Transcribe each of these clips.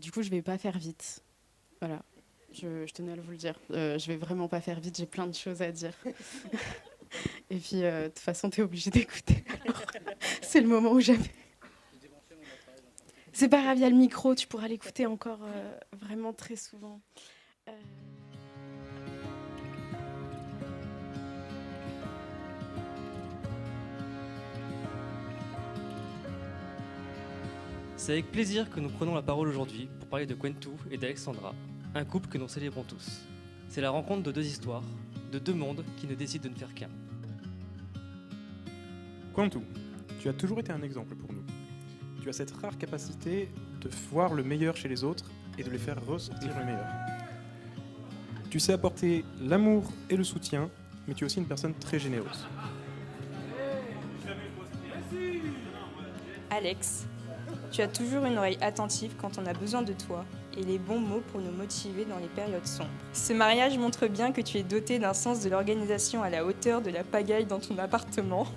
Du coup, je vais pas faire vite. Voilà, je tenais à vous le dire. Je vais vraiment pas faire vite, j'ai plein de choses à dire. Et puis, de toute façon, t'es obligé d'écouter. Alors, c'est le moment où jamais. C'est pas grave, il y a le micro, tu pourras l'écouter encore vraiment très souvent. Euh, C'est avec plaisir que nous prenons la parole aujourd'hui pour parler de Quentou et d'Alexandra, un couple que nous célébrons tous. C'est la rencontre de deux histoires, de deux mondes qui ne décident de ne faire qu'un. Quentou, tu as toujours été un exemple pour nous. Tu as cette rare capacité de voir le meilleur chez les autres et de les faire ressortir le meilleur. Tu sais apporter l'amour et le soutien, mais tu es aussi une personne très généreuse. Alex, tu as toujours une oreille attentive quand on a besoin de toi et les bons mots pour nous motiver dans les périodes sombres. Ce mariage montre bien que tu es doté d'un sens de l'organisation à la hauteur de la pagaille dans ton appartement.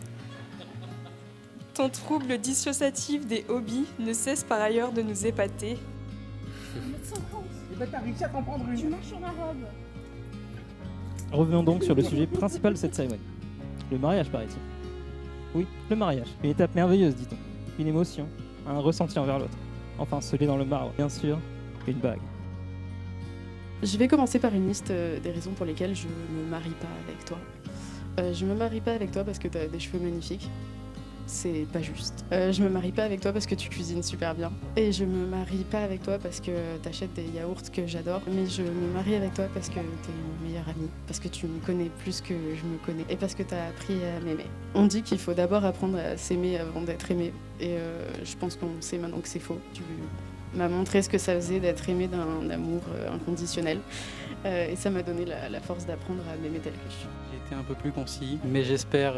Ton trouble dissociatif des hobbies ne cesse par ailleurs de nous épater. Et ben t'as réussi à t'en prendre une. Tu marches sur ma robe. Revenons donc sur le sujet principal de cette cérémonie. Le mariage, paraît-il. Oui, le mariage. Une étape merveilleuse, dit-on. Une émotion, un ressenti envers l'autre. Enfin, scellé dans le marbre. Bien sûr, une bague. Je vais commencer par une liste des raisons pour lesquelles je me marie pas avec toi. Je me marie pas avec toi parce que t'as des cheveux magnifiques. C'est pas juste. Je me marie pas avec toi parce que tu cuisines super bien. Et je me marie pas avec toi parce que t'achètes des yaourts que j'adore. Mais je me marie avec toi parce que t'es mon meilleur ami. Parce que tu me connais plus que je me connais. Et parce que t'as appris à m'aimer. On dit qu'il faut d'abord apprendre à s'aimer avant d'être aimé. Et je pense qu'on sait maintenant que c'est faux. Tu m'as montré ce que ça faisait d'être aimé d'un amour inconditionnel. Et ça m'a donné la force d'apprendre à m'aimer tel que je suis. J'ai été un peu plus concis, mais j'espère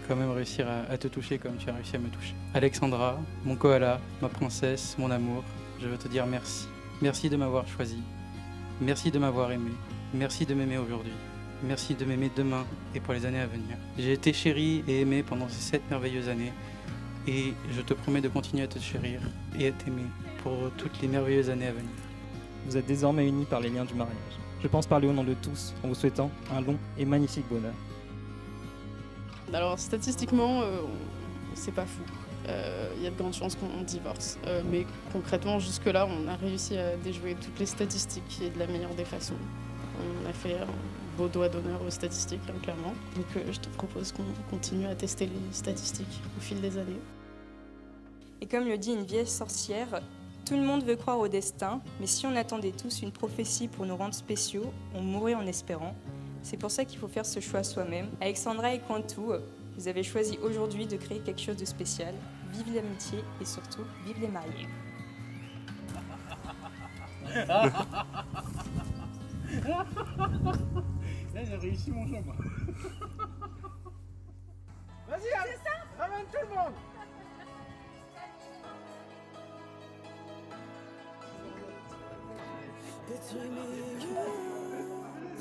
quand même réussir à te toucher comme tu as réussi à me toucher. Alexandra, mon koala, ma princesse, mon amour, je veux te dire merci. Merci de m'avoir choisi. Merci de m'avoir aimé. Merci de m'aimer aujourd'hui. Merci de m'aimer demain et pour les années à venir. J'ai été chéri et aimé pendant ces 7 merveilleuses années et je te promets de continuer à te chérir et à t'aimer pour toutes les merveilleuses années à venir. Vous êtes désormais unis par les liens du mariage. Je pense parler au nom de tous en vous souhaitant un long et magnifique bonheur. Alors statistiquement, c'est pas fou. Il y a de grandes chances qu'on divorce. Mais concrètement, jusque-là, on a réussi à déjouer toutes les statistiques et de la meilleure des façons. On a fait un beau doigt d'honneur aux statistiques, hein, clairement. Donc je te propose qu'on continue à tester les statistiques au fil des années. Et comme le dit une vieille sorcière, tout le monde veut croire au destin, mais si on attendait tous une prophétie pour nous rendre spéciaux, on mourrait en espérant. C'est pour ça qu'il faut faire ce choix soi-même. Alexandra et Quentou, vous avez choisi aujourd'hui de créer quelque chose de spécial. Vive l'amitié et surtout, vive les mariés. Là j'ai réussi mon jeu moi. Vas-y, ramène tout le monde. Between me and you,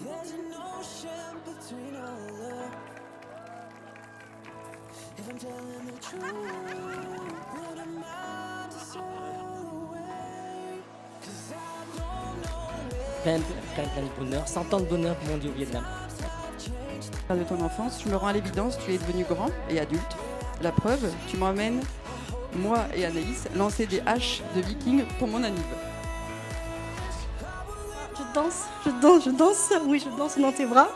there's an ocean between our love. If I'm telling the truth, what am I to sail away? 'Cause I don't know where Plein de bonheur, 100 ans de bonheur pour mon Dieu au Vietnam. De ton enfance, je me rends à l'évidence, tu es devenu grand et adulte. La preuve, tu m'emmènes, moi et Anaïs, lancer des haches de vikings pour mon anniv. Je danse, oui, je danse dans tes bras.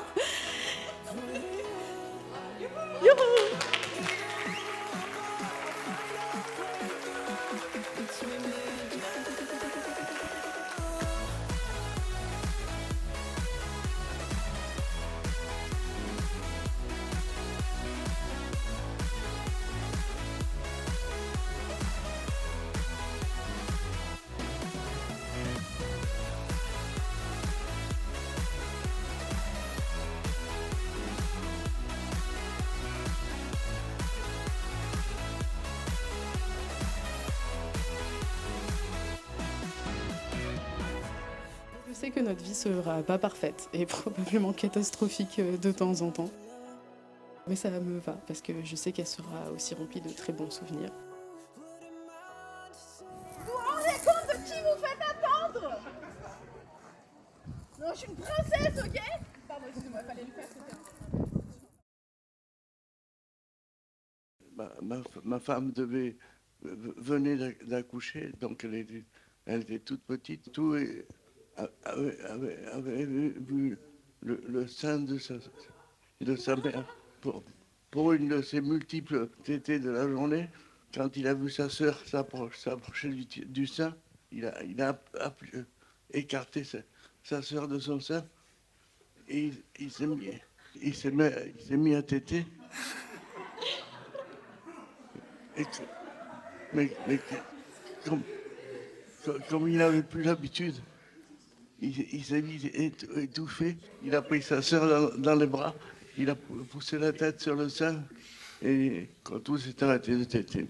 Youhou! Je sais que notre vie sera pas parfaite et probablement catastrophique de temps en temps. Mais ça me va parce que je sais qu'elle sera aussi remplie de très bons souvenirs. Vous vous rendez compte de qui vous faites attendre? êtes ok? Pardon, excusez-moi, il fallait le faire, c'était Ma femme venait d'accoucher, donc elle était toute petite. Tout avait vu le sein de sa mère. Pour une de ses multiples tétées de la journée, quand il a vu sa sœur s'approcher du sein, il a écarté sa sœur de son sein et il s'est mis à téter. Mais comme il n'avait plus l'habitude, il s'est mis étouffé. Il a pris sa sœur dans les bras, il a poussé la tête sur le sein et quand tout s'est arrêté de téter.